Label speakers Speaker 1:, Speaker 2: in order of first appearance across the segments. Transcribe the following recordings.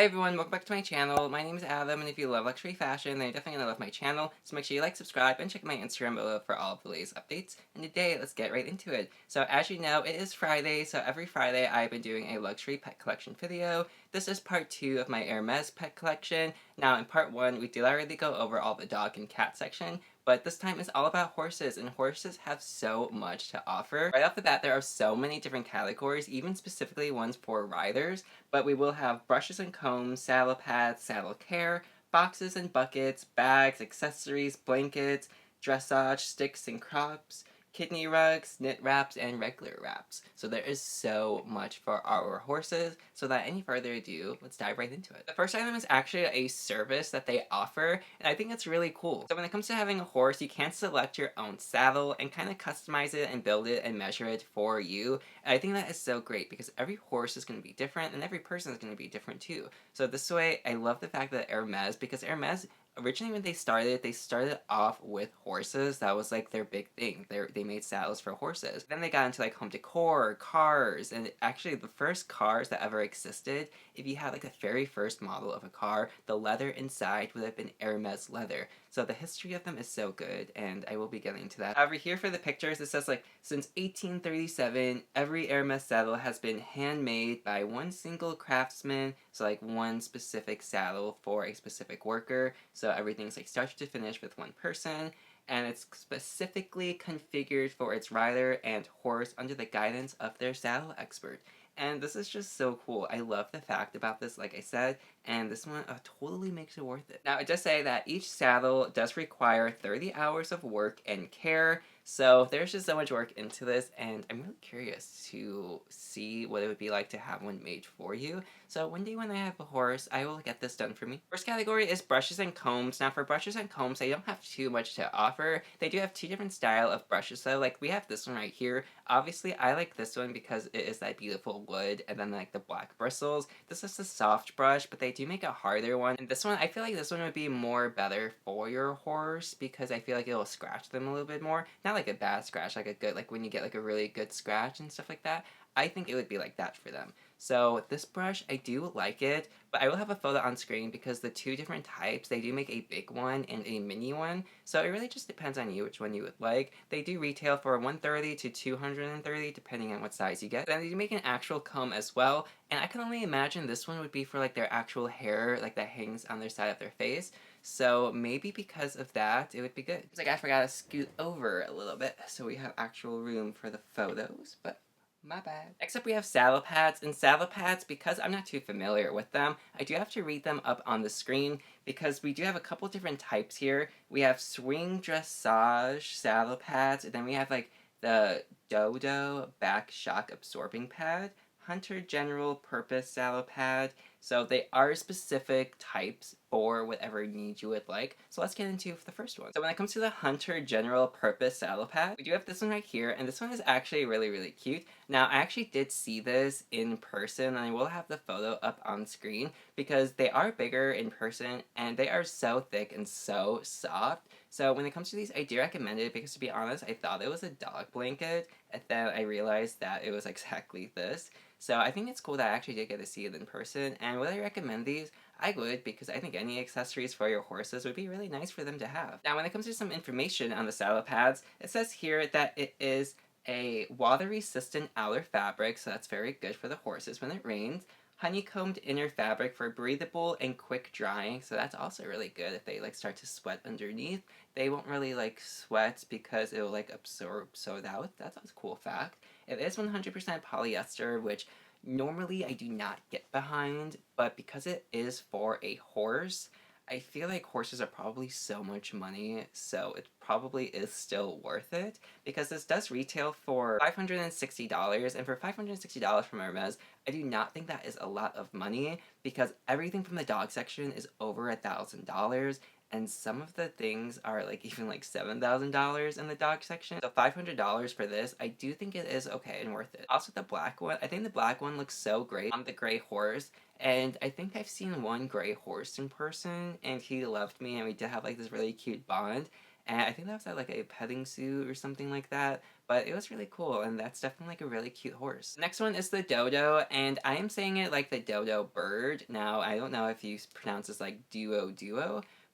Speaker 1: Hi everyone, welcome back to my channel. My name is Adam, and if you love luxury fashion, then you're definitely gonna love my channel. So make sure you like, subscribe, and check my Instagram below for all of the latest updates. And today, let's get right into it. So as you know, it is Friday, so every Friday I've been doing a luxury pet collection video. This is part 2 of my Hermes pet collection. Now in part 1, we did already go over all the dog and cat section, but this time it's all about horses, and horses have so much to offer. Right off the bat, there are so many different categories, even specifically ones for riders. But we will have brushes and combs, saddle pads, saddle care, boxes and buckets, bags, accessories, blankets, dressage, sticks and crops, kidney rugs, knit wraps, and regular wraps. So there is so much for our horses. So without any further ado, let's dive right into it. The first item is actually a service that they offer, and I think it's really cool. So when it comes to having a horse, you can select your own saddle and kind of customize it and build it and measure it for you. And I think that is so great because every horse is going to be different and every person is going to be different too. So this way, I love the fact that Hermes, because Hermes originally when they started off with horses. That was like their big thing. They made saddles for horses. Then they got into like home decor, cars, and actually the first cars that ever existed, if you had like the very first model of a car, the leather inside would have been Hermes leather. So the history of them is so good, and I will be getting into that. Over here for the pictures, it says like, since 1837, every Hermes saddle has been handmade by one single craftsman, so like one specific saddle for a specific worker. So everything's like start to finish with one person, and it's specifically configured for its rider and horse under the guidance of their saddle expert. And this is just so cool. I love the fact about this, like I said, and this one totally makes it worth it. Now, it does say that each saddle does require 30 hours of work and care, so there's just so much work into this, and I'm really curious to see what it would be like to have one made for you. So one day when I have a horse, I will get this done for me. First category is brushes and combs. Now for brushes and combs, they don't have too much to offer. They do have two different style of brushes though. Like we have this one right here. Obviously, I like this one because it is that beautiful wood and then like the black bristles. This is a soft brush, but they do make a harder one. And this one, I feel like this one would be more better for your horse because I feel like it will scratch them a little bit more. Not like a bad scratch, like a good, like when you get like a really good scratch and stuff like that. I think it would be like that for them. So this brush, I do like it, but I will have a photo on screen because the two different types, they do make a big one and a mini one. So it really just depends on you which one you would like. They do retail for $130 to $230 depending on what size you get. Then they do make an actual comb as well, and I can only imagine this one would be for like their actual hair, like that hangs on their side of their face. So maybe because of that, it would be good. It's like I forgot to scoot over a little bit so we have actual room for the photos, but my bad. Next up we have saddle pads, and saddle pads, because I'm not too familiar with them, I do have to read them up on the screen because we do have a couple different types here. We have swing dressage saddle pads, and then we have like the dodo back shock absorbing pad, hunter general purpose saddle pad. So they are specific types for whatever need you would like. So let's get into the first one. So when it comes to the Hunter General Purpose Saddle Pad, we do have this one right here, and this one is actually really, really cute. Now, I actually did see this in person, and I will have the photo up on screen because they are bigger in person, and they are so thick and so soft. So when it comes to these, I do recommend it because, to be honest, I thought it was a dog blanket, and then I realized that it was exactly this. So I think it's cool that I actually did get to see it in person, and would I recommend these? I would, because I think any accessories for your horses would be really nice for them to have. Now when it comes to some information on the saddle pads, it says here that it is a water-resistant outer fabric, so that's very good for the horses when it rains. Honeycombed inner fabric for breathable and quick drying, so that's also really good if they like start to sweat underneath. They won't really like sweat because it will like absorb it out. That's a cool fact. It is 100% polyester, which normally I do not get behind, but because it is for a horse, I feel like horses are probably so much money, so it probably is still worth it, because this does retail for $560, and for $560 from Hermes, I do not think that is a lot of money, because everything from the dog section is over $1,000, and some of the things are like even like $7,000 in the dog section. So $500 for this, I do think it is okay and worth it. Also the black one, I think the black one looks so great on the gray horse, and I think I've seen one gray horse in person, and he loved me, and we did have like this really cute bond. and I think that was at like a petting zoo or something like that. But it was really cool, and that's definitely like a really cute horse. Next one is the dodo, and I am saying it like the dodo bird. Now, I don't know if you pronounce this like duo,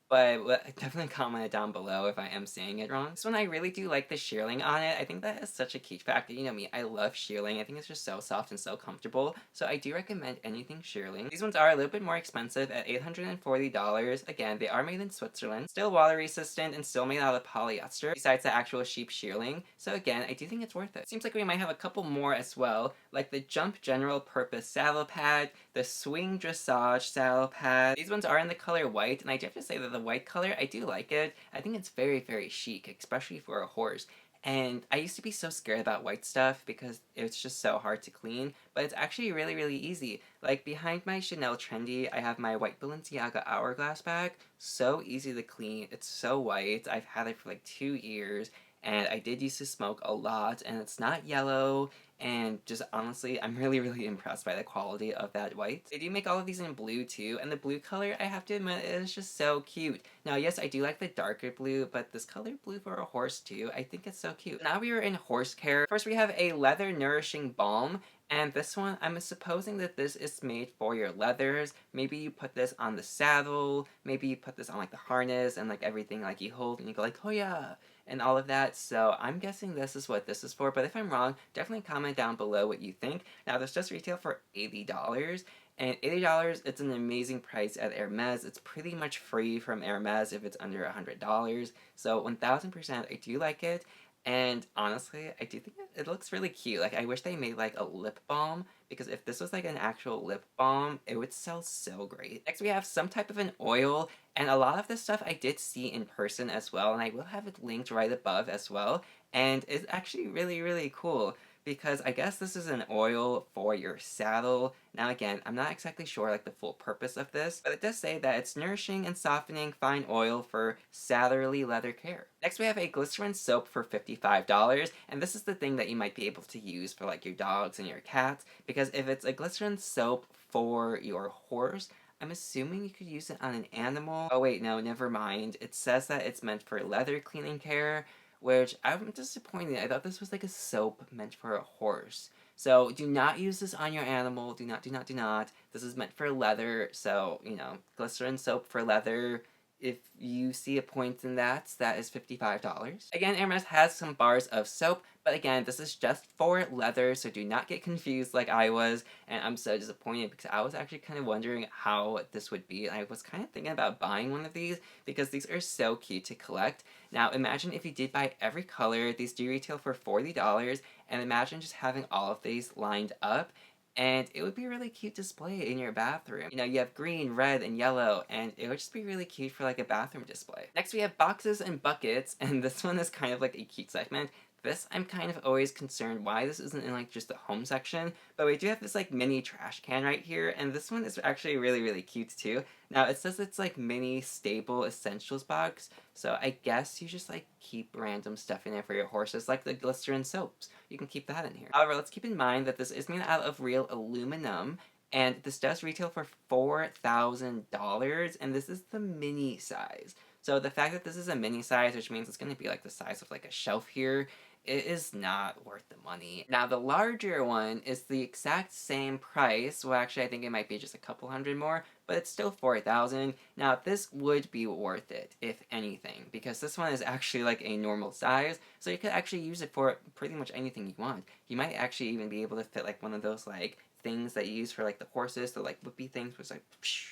Speaker 1: but definitely comment it down below if I am saying it wrong. This one, I really do like the shearling on it. I think that is such a cute factor. You know me, I love shearling. I think it's just so soft and so comfortable. So I do recommend anything shearling. These ones are a little bit more expensive at $840. Again, they are made in Switzerland. Still water resistant and still made out of polyester, besides the actual sheep shearling. So again, I do think it's worth it. Seems like we might have a couple more as well, like the Jump General Purpose Saddle Pad, the Swing Dressage Saddle Pad. These ones are in the color white, and I do have to say that the white color, I do like it. I think it's very, very chic, especially for a horse. And I used to be so scared about white stuff because it's just so hard to clean, but it's actually really, really easy. Like behind my Chanel Trendy, I have my white Balenciaga Hourglass bag. So easy to clean. It's so white. I've had it for like 2 years, and I did used to smoke a lot, and it's not yellow, and just honestly, I'm really, really impressed by the quality of that white. They do make all of these in blue too, and the blue color, I have to admit, is just so cute. Now, yes, I do like the darker blue, but this color blue for a horse too, I think it's so cute. Now we are in horse care. First, we have a leather nourishing balm. And this one, I'm supposing that this is made for your leathers. Maybe you put this on the saddle, maybe you put this on like the harness and like everything like you hold and you go like, oh yeah, and all of that. So I'm guessing this is what this is for, but if I'm wrong, definitely comment down below what you think. Now this does retail for $80. And $80, it's an amazing price at Hermes. It's pretty much free from Hermes if it's under $100. So 1000%, I do like it. And honestly, I do think it looks really cute. Like, I wish they made like a lip balm, because if this was like an actual lip balm, it would sell so great. Next, we have some type of an oil, and a lot of this stuff I did see in person as well, and I will have it linked right above as well. And it's actually really, really cool, because I guess this is an oil for your saddle. Now again, I'm not exactly sure like the full purpose of this, but it does say that it's nourishing and softening fine oil for saddlerly leather care. Next, we have a glycerin soap for $55, and this is the thing that you might be able to use for like your dogs and your cats, because if it's a glycerin soap for your horse, I'm assuming you could use it on an animal. Oh wait, no, never mind. It says that it's meant for leather cleaning care, which I'm disappointed. I thought this was like a soap meant for a horse. So do not use this on your animal. Do not, do not, do not. This is meant for leather. So, you know, glycerin soap for leather. If you see a point in that, that is $55. Again, Hermes has some bars of soap, but again, this is just for leather, so do not get confused like I was, and I'm so disappointed because I was actually kind of wondering how this would be. I was kind of thinking about buying one of these because these are so cute to collect. Now, imagine if you did buy every color. These do retail for $40, and imagine just having all of these lined up, and it would be a really cute display in your bathroom. You know, you have green, red, and yellow, and it would just be really cute for like a bathroom display. Next, we have boxes and buckets, and this one is kind of like a cute segment. This, I'm kind of always concerned why this isn't in like just the home section, but we do have this like mini trash can right here, and this one is actually really, really cute too. Now, it says it's like mini stable essentials box, so I guess you just like keep random stuff in there for your horses, like the glycerin soaps. You can keep that in here. However, let's keep in mind that this is made out of real aluminum, and this does retail for $4,000, and this is the mini size. So the fact that this is a mini size, which means it's going to be like the size of like a shelf here, it is not worth the money. Now, the larger one is the exact same price. Well, actually, I think it might be just a couple hundred more, but it's still $4,000. Now, this would be worth it, if anything, because this one is actually like a normal size, so you could actually use it for pretty much anything you want. You might actually even be able to fit like one of those like things that you use for like the horses, the like whippy things, which like psh.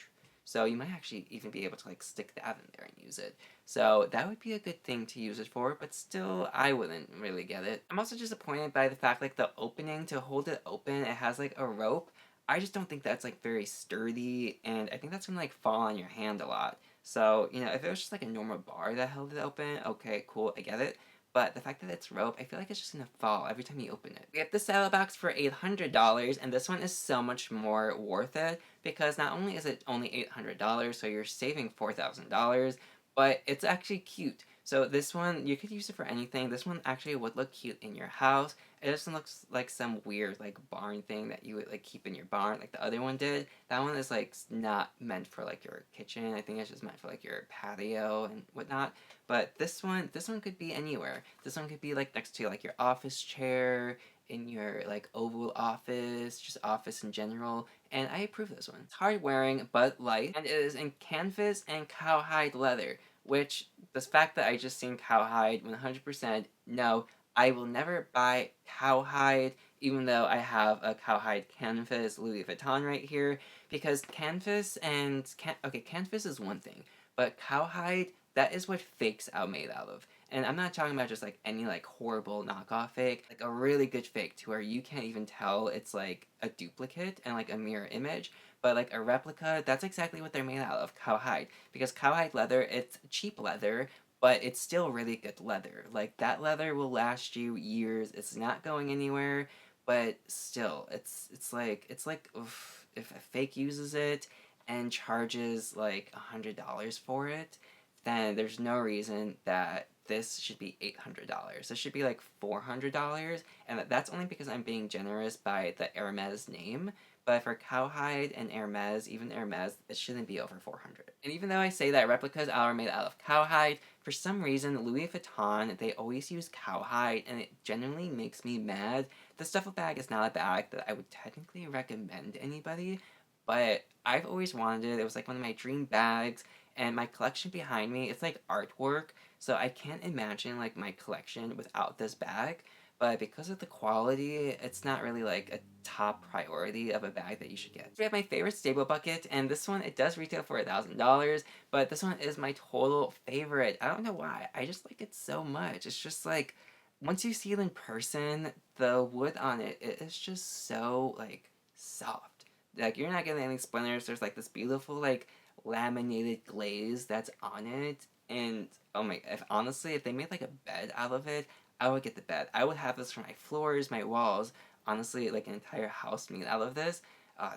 Speaker 1: So you might actually even be able to like stick that in there and use it. So that would be a good thing to use it for, but still, I wouldn't really get it. I'm also disappointed by the fact like the opening to hold it open, it has like a rope. I just don't think that's like very sturdy, and I think that's gonna like fall on your hand a lot. So, you know, if it was just like a normal bar that held it open, okay, cool, I get it. But the fact that it's rope, I feel like it's just gonna fall every time you open it. We have the saddle box for $800, and this one is so much more worth it, because not only is it only $800, so you're saving $4,000, but it's actually cute. So this one, you could use it for anything. This one actually would look cute in your house. It doesn't look like some weird like barn thing that you would like keep in your barn like the other one did. That one is like not meant for like your kitchen. I think it's just meant for like your patio and whatnot. But this one could be anywhere. This one could be like next to like your office chair, in your like oval office, just office in general, and I approve this one. It's hard wearing but light, and it is in canvas and cowhide leather, which the fact that I just seen cowhide 100%, no, I will never buy cowhide, even though I have a cowhide canvas Louis Vuitton right here, because canvas and, okay, canvas is one thing, but cowhide, that is what fakes are made out of. And I'm not talking about just like any like horrible knockoff fake, like a really good fake to where you can't even tell it's like a duplicate and like a mirror image, but like a replica, that's exactly what they're made out of, cowhide. Because cowhide leather, it's cheap leather, but it's still really good leather. Like that leather will last you years. It's not going anywhere, but still, it's like oof, if a fake uses it and charges like $100 for it, then there's no reason that this should be $800. This should be like $400, and that's only because I'm being generous by the Hermes name. But for cowhide and Hermes, even Hermes, it shouldn't be over 400. And even though I say that replicas are made out of cowhide, for some reason Louis Vuitton, they always use cowhide, and it genuinely makes me mad. The duffel bag is not a bag that I would technically recommend to anybody, but I've always wanted it. It was like one of my dream bags, and my collection behind me, it's like artwork, so I can't imagine like my collection without this bag. But because of the quality, it's not really like a top priority of a bag that you should get. We have my favorite stable bucket, and this one, it does retail for $1,000, but this one is my total favorite. I don't know why, I just like it so much. It's just like, once you see it in person, the wood on it, it is just so like soft. Like you're not getting any splinters. There's like this beautiful like laminated glaze that's on it, and oh my, if honestly, if they made like a bed out of it, I would get the bed. I would have this for my floors, my walls, honestly, like an entire house made out of this.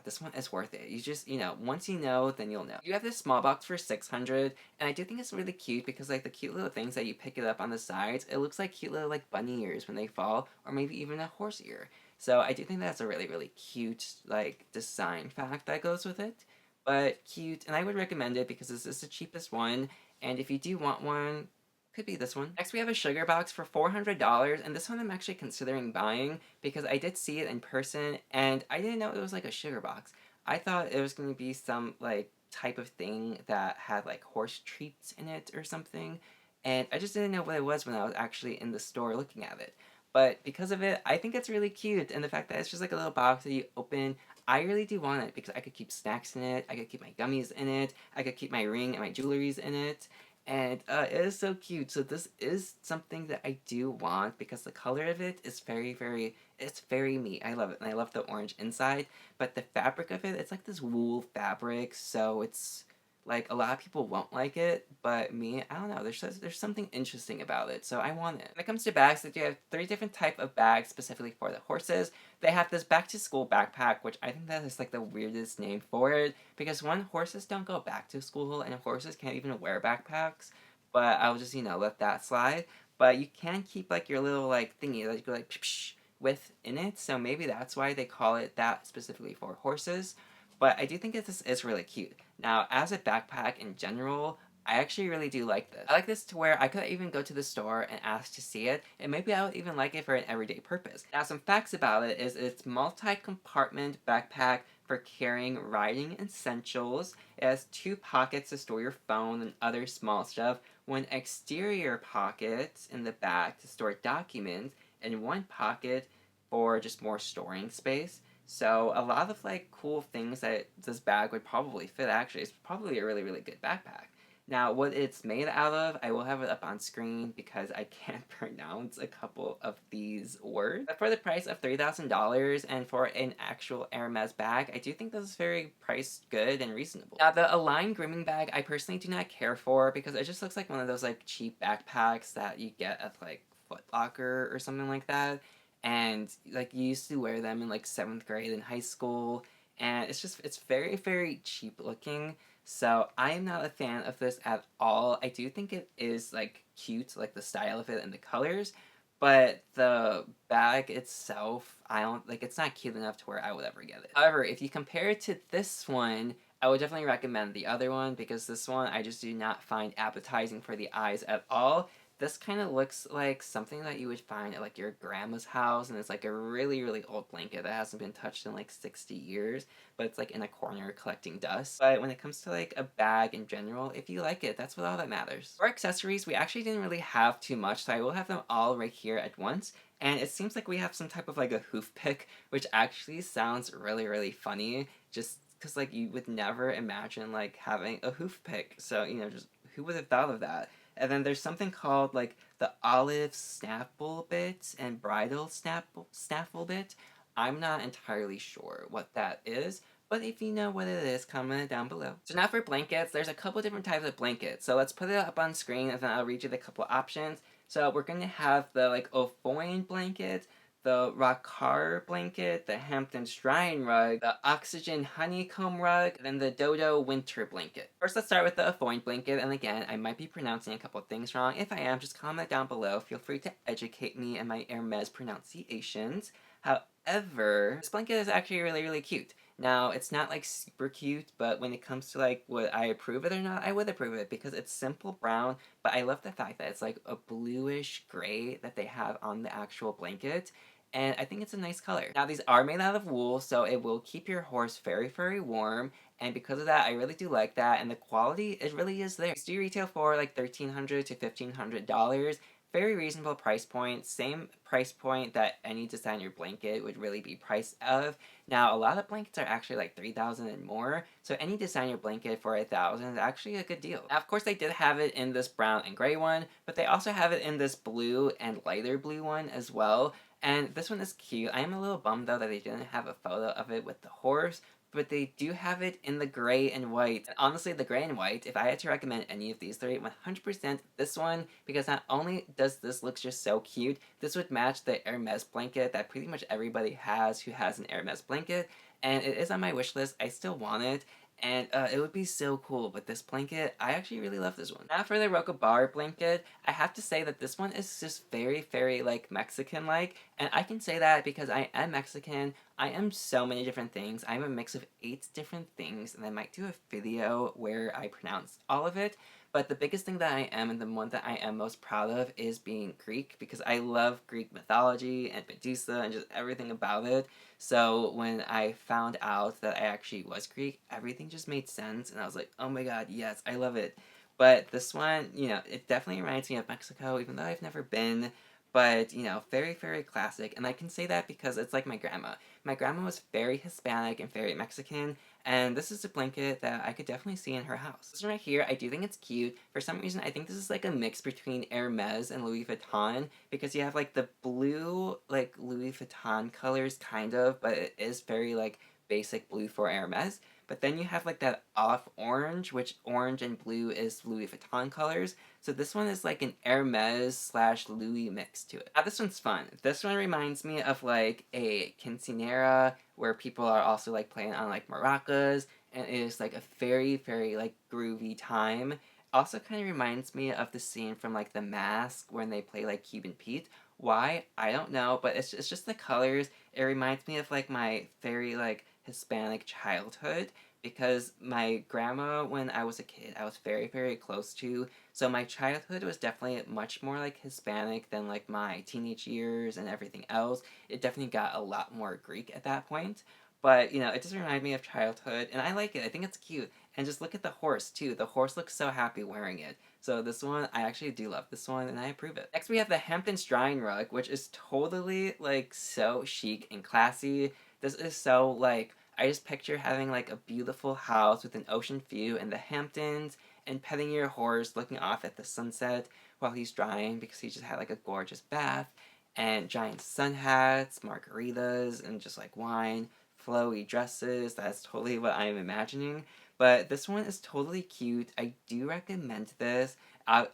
Speaker 1: This one is worth it. You just, once you know, then you'll know. You have this small box for 600, and I do think it's really cute because like the cute little things that you pick it up on the sides, it looks like cute little like bunny ears when they fall, or maybe even a horse ear. So I do think that's a really, really cute like design fact that goes with it. But cute, and I would recommend it because this is the cheapest one, and if you do want one, could be this one. Next, we have a sugar box for $400, and this one I'm actually considering buying because I did see it in person, and I didn't know it was like a sugar box. I thought it was going to be some like type of thing that had like horse treats in it or something, and I just didn't know what it was when I was actually in the store looking at it. But because of it, I think it's really cute, and the fact that it's just like a little box that you open, I really do want it because I could keep snacks in it, I could keep my gummies in it, I could keep my ring and my jewelries in it, and it is so cute. So this is something that I do want because the color of it is very, very, it's very me. I love it, and I love the orange inside, but the fabric of it, it's like this wool fabric, so it's like a lot of people won't like it, but me, I don't know. There's something interesting about it, so I want it. When it comes to bags, they do have 3 different type of bags specifically for the horses. They have this back to school backpack, which I think that is like the weirdest name for it because one, horses don't go back to school, and horses can't even wear backpacks. But I'll just let that slide. But you can keep like your little like thingy that you go like psh, psh, with in it, so maybe that's why they call it that specifically for horses. But I do think that this is really cute. Now, as a backpack in general, I actually really do like this. I like this to where I could even go to the store and ask to see it, and maybe I would even like it for an everyday purpose. Now, some facts about it is it's multi-compartment backpack for carrying riding essentials. It has 2 pockets to store your phone and other small stuff, 1 exterior pocket in the back to store documents, and 1 pocket for just more storing space. So a lot of like cool things that this bag would probably fit. Actually, it's probably a really, really good backpack. Now, what it's made out of, I will have it up on screen because I can't pronounce a couple of these words. But for the price of $3,000 and for an actual Hermes bag, I do think this is very priced good and reasonable. Now, the Align grooming bag, I personally do not care for because it just looks like one of those like cheap backpacks that you get at like Foot Locker or something like that. And like you used to wear them in like 7th grade in high school, and it's very, very cheap looking. So I am not a fan of this at all. I do think it is like cute, like the style of it and the colors, but the bag itself, I don't like. It's not cute enough to where I would ever get it. However, if you compare it to this one, I would definitely recommend the other one because this one I just do not find appetizing for the eyes at all. This kind of looks like something that you would find at like your grandma's house, and it's like a really, really old blanket that hasn't been touched in like 60 years, but it's like in a corner collecting dust. But when it comes to like a bag in general, if you like it, that's what all that matters. For accessories, we actually didn't really have too much, so I will have them all right here at once. And it seems like we have some type of like a hoof pick, which actually sounds really, really funny, just because like you would never imagine like having a hoof pick. So, just who would have thought of that? And then there's something called like the olive snaffle bit and bridal snaffle bit. I'm not entirely sure what that is, but if you know what it is, comment it down below. So now for blankets, there's a couple different types of blankets. So let's put it up on screen and then I'll read you the couple options. So we're going to have the like Ofoin blanket, the Rockar blanket, the Hampton Shrine rug, the Oxygen honeycomb rug, and then the Dodo winter blanket. First, let's start with the Foin blanket, and again, I might be pronouncing a couple things wrong. If I am, just comment down below. Feel free to educate me in my Hermes pronunciations. However, this blanket is actually really, really cute. Now, it's not like super cute, but when it comes to like would I approve it or not, I would approve it because it's simple brown, but I love the fact that it's like a bluish gray that they have on the actual blanket, and I think it's a nice color. Now, these are made out of wool, so it will keep your horse very, very warm, and because of that, I really do like that, and the quality, it really is there. These do retail for like $1,300 to $1,500. Very reasonable price point, same price point that any designer blanket would really be priced of. Now, a lot of blankets are actually like $3,000 and more, so any designer blanket for $1,000 is actually a good deal. Now, of course, they did have it in this brown and gray one, but they also have it in this blue and lighter blue one as well. And this one is cute. I am a little bummed though that they didn't have a photo of it with the horse, but they do have it in the gray and white. And honestly, the gray and white, if I had to recommend any of these three, 100% this one, because not only does this look just so cute, this would match the Hermes blanket that pretty much everybody has who has an Hermes blanket, and it is on my wish list. I still want it, and it would be so cool. But this blanket, I actually really love this one. Now for the Rocabar blanket, I have to say that this one is just very, very like Mexican-like, and I can say that because I am Mexican. I am so many different things. I'm a mix of 8 different things, and I might do a video where I pronounce all of it. But the biggest thing that I am, and the one that I am most proud of, is being Greek, because I love Greek mythology and Medusa and just everything about it. So when I found out that I actually was Greek, everything just made sense, and I was like, oh my god, yes, I love it. But this one, it definitely reminds me of Mexico, even though I've never been. But, very, very classic. And I can say that because it's like my grandma. My grandma was very Hispanic and very Mexican, and this is a blanket that I could definitely see in her house. This one right here, I do think it's cute. For some reason, I think this is like a mix between Hermes and Louis Vuitton, because you have like the blue, like Louis Vuitton colors, kind of, but it is very like basic blue for Hermes. But then you have like that off orange, which orange and blue is Louis Vuitton colors. So this one is like an Hermes slash Louis mix to it. Now this one's fun. This one reminds me of like a quinceanera where people are also like playing on like maracas, and it is like a very, very like groovy time. Also kind of reminds me of the scene from like The Mask when they play like Cuban Pete. Why? I don't know, but it's just the colors. It reminds me of like my very like Hispanic childhood, because my grandma, when I was a kid, I was very, very close to. So my childhood was definitely much more like Hispanic than like my teenage years and everything else. It definitely got a lot more Greek at that point. But, it just reminded me of childhood, and I like it. I think it's cute. And just look at the horse, too. The horse looks so happy wearing it. So this one, I actually do love this one, and I approve it. Next, we have the Hampton Shrine rug, which is totally, like, so chic and classy. This is so, like, I just picture having, like, a beautiful house with an ocean view in the Hamptons, and petting your horse, looking off at the sunset while he's drying, because he just had, like, a gorgeous bath, and giant sun hats, margaritas, and just, like, wine, flowy dresses. That's totally what I'm imagining. but this one is totally cute. I do recommend this.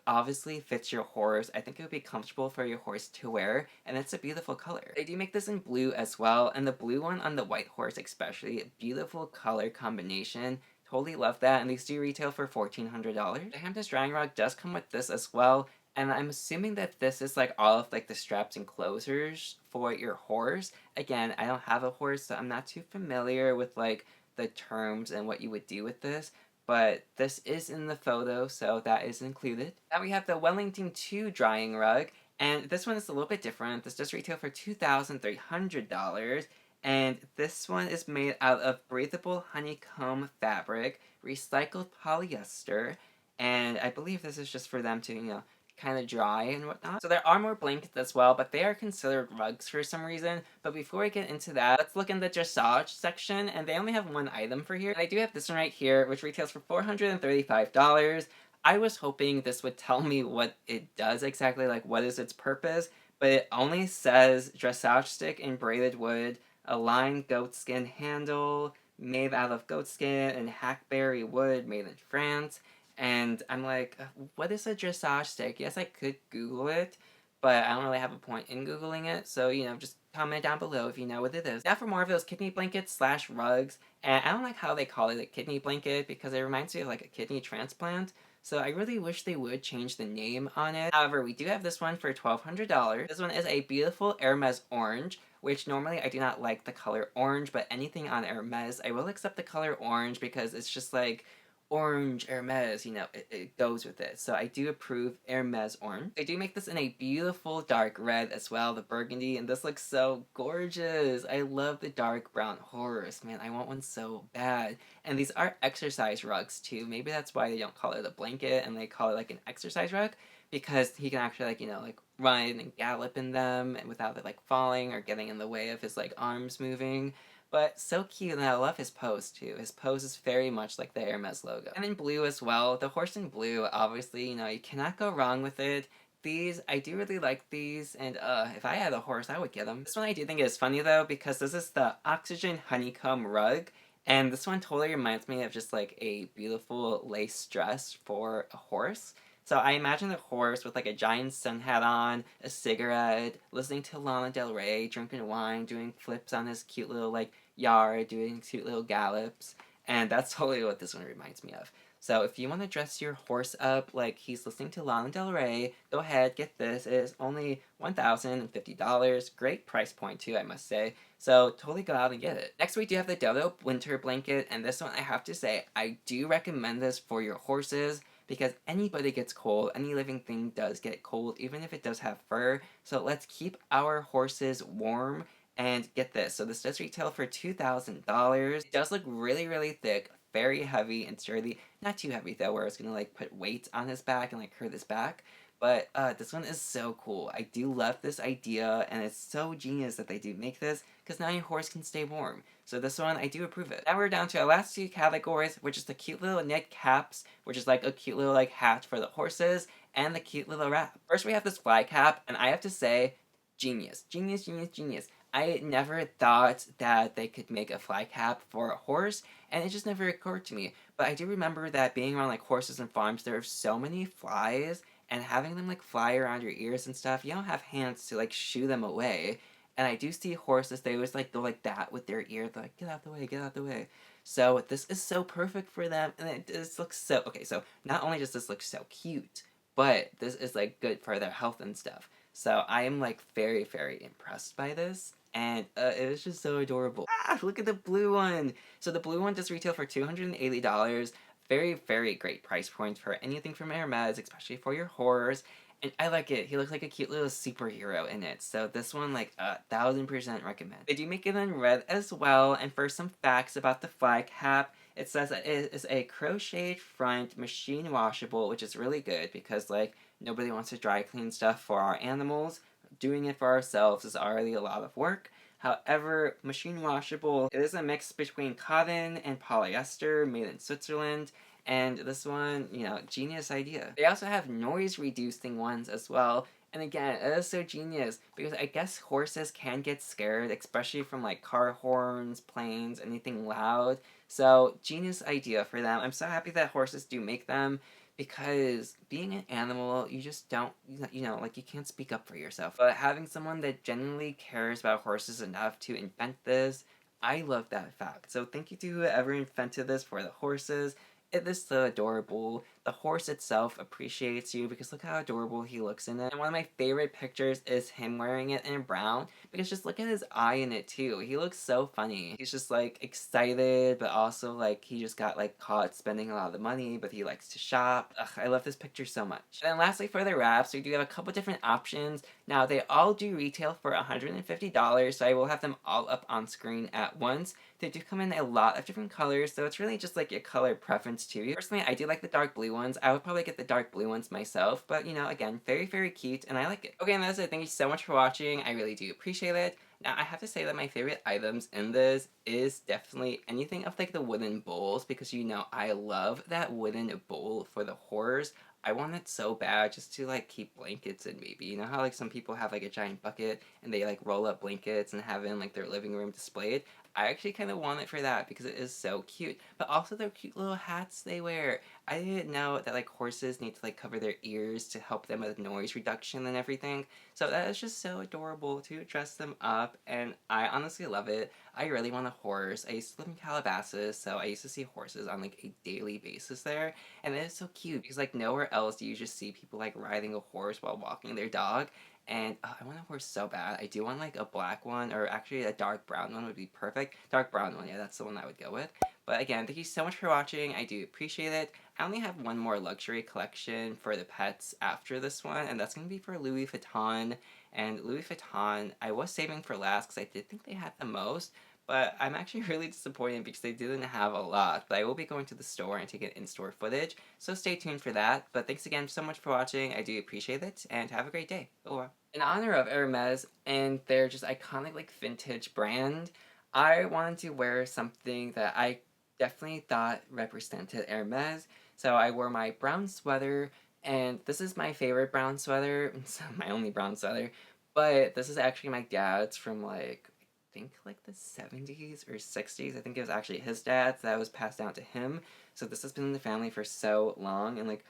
Speaker 1: Obviously fits your horse. I think it would be comfortable for your horse to wear, and it's a beautiful color. They do make this in blue as well, and the blue one on the white horse especially, a beautiful color combination. Totally love that, and these do retail for $1,400. The Hamptons drying rug does come with this as well, and I'm assuming that this is like all of like the straps and closures for your horse. Again, I don't have a horse, so I'm not too familiar with like the terms and what you would do with this, but this is in the photo, so that is included. Now we have the Wellington 2 drying rug, and this one is a little bit different. This does retail for $2,300, and this one is made out of breathable honeycomb fabric, recycled polyester, and I believe this is just for them to, kind of dry and whatnot. So there are more blankets as well, but they are considered rugs for some reason. But before we get into that, let's look in the dressage section, and they only have one item for here. And I do have this one right here, which retails for $435. I was hoping this would tell me what it does exactly, like what is its purpose, but it only says dressage stick in braided wood, a lined goatskin handle, made out of goatskin and hackberry wood, made in France. And I'm like, what is a dressage stick? Yes, I could Google it, but I don't really have a point in Googling it. So, just comment down below if you know what it is. Now for more of those kidney blankets slash rugs. And I don't like how they call it a kidney blanket because it reminds me of like a kidney transplant. So I really wish they would change the name on it. However, we do have this one for $1,200. This one is a beautiful Hermes orange, which normally I do not like the color orange, but anything on Hermes, I will accept the color orange because it's just like orange Hermes, it goes with it. So I do approve Hermes orange. They do make this in a beautiful dark red as well, the burgundy, and this looks so gorgeous. I love the dark brown horse, man. I want one so bad. And these are exercise rugs too. Maybe that's why they don't call it a blanket and they call it like an exercise rug, because he can actually like run and gallop in them and without it like falling or getting in the way of his like arms moving. But so cute, and I love his pose too. His pose is very much like the Hermes logo. And in blue as well, the horse in blue, obviously, you cannot go wrong with it. These, I do really like these, and if I had a horse, I would get them. This one I do think is funny though, because this is the Oxygen Honeycomb Rug, and this one totally reminds me of just like a beautiful lace dress for a horse. So I imagine the horse with like a giant sun hat on, a cigarette, listening to Lana Del Rey, drinking wine, doing flips on his cute little like yard, doing cute little gallops, and that's totally what this one reminds me of. So if you want to dress your horse up like he's listening to Lana Del Rey, go ahead, get this. It is only $1,050. Great price point too, I must say. So totally go out and get it. Next we do have the Dodo winter blanket, and this one I have to say, I do recommend this for your horses, because anybody gets cold, any living thing does get cold, even if it does have fur. So let's keep our horses warm. And get this, so this does retail for $2,000. It does look really, really thick, very heavy and sturdy. Not too heavy though, where it's gonna like put weight on his back and like hurt his back. But this one is so cool. I do love this idea, and it's so genius that they do make this, because now your horse can stay warm. So this one, I do approve it. Now we're down to our last two categories, which is the cute little knit caps, which is like a cute little like hat for the horses, and the cute little wrap. First we have this fly cap, and I have to say, genius. Genius, genius, genius. I never thought that they could make a fly cap for a horse, and it just never occurred to me. But I do remember that being around like horses and farms, there are so many flies, and having them like fly around your ears and stuff, you don't have hands to like shoo them away. And I do see horses, they always like go like that with their ear, they're like, get out the way, get out the way. So this is so perfect for them, and it just looks so, okay, so not only does this look so cute, but this is like good for their health and stuff. So I am like very, very impressed by this, and it was just so adorable. Ah, look at the blue one! So the blue one does retail for $280. Very, very great price point for anything from Hermes, especially for your horse. And I like it. He looks like a cute little superhero in it. So this one, like, 1,000% recommend. They do make it in red as well. And for some facts about the fly cap, it says that it is a crocheted front, machine washable, which is really good because, like, nobody wants to dry clean stuff for our animals. Doing it for ourselves is already a lot of work. However, machine washable, it is a mix between cotton and polyester, made in Switzerland, and this one, genius idea. They also have noise reducing ones as well, And again, it is so genius because I guess horses can get scared, especially from like car horns, planes, anything loud. So, genius idea for them. I'm so happy that horses do make them because being an animal, you just don't, like you can't speak up for yourself. But having someone that genuinely cares about horses enough to invent this, I love that fact. So, thank you to whoever invented this for the horses. It is so adorable. The horse itself appreciates you because look how adorable he looks in it. And one of my favorite pictures is him wearing it in brown because just look at his eye in it too. He looks so funny. He's just like excited, but also like he just got like caught spending a lot of the money, but he likes to shop. Ugh, I love this picture so much. And then lastly for the wraps, we do have a couple different options. Now they all do retail for $150, so I will have them all up on screen at once. They do come in a lot of different colors, so it's really just like your color preference too. Personally, I do like the dark blue ones. I would probably get the dark blue ones myself, but again, very, very cute, and I like it. Okay, and that's it. Thank you so much for watching. I really do appreciate it. Now, I have to say that my favorite items in this is definitely anything of like the wooden bowls, because I love that wooden bowl for the horrors. I want it so bad just to like keep blankets in maybe. You know how like some people have like a giant bucket and they like roll up blankets and have it in like their living room displayed? I actually kind of want it for that because it is so cute. But also their cute little hats they wear. I didn't know that like horses need to like cover their ears to help them with noise reduction and everything. So that is just so adorable to dress them up, and I honestly love it. I really want a horse. I used to live in Calabasas, so I used to see horses on like a daily basis there, and it is so cute because like nowhere else do you just see people like riding a horse while walking their dog. And I want a horse so bad. I do want like a black one, or actually a dark brown one would be perfect. Dark brown one, yeah, that's the one I would go with. But again, thank you so much for watching. I do appreciate it. I only have one more luxury collection for the pets after this one, and that's going to be for Louis Vuitton. And Louis Vuitton, I was saving for last because I did think they had the most, but I'm actually really disappointed because they didn't have a lot. But I will be going to the store and taking in-store footage, so stay tuned for that. But thanks again so much for watching. I do appreciate it, and have a great day. Bye. In honor of Hermes and their just iconic like vintage brand, I wanted to wear something that I definitely thought represented Hermes. So I wore my brown sweater, and this is my favorite brown sweater. It's my only brown sweater, but this is actually my dad's from like I think like the 70s or 60s. I think it was actually his dad's that was passed down to him. So this has been in the family for so long, and like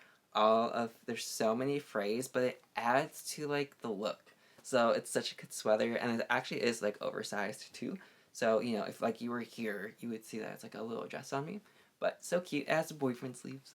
Speaker 1: there's so many frays, but it adds to like the look. So it's such a good sweater, and it actually is like oversized too. So if like you were here, you would see that it's like a little dress on me. But so cute. It has boyfriend sleeves.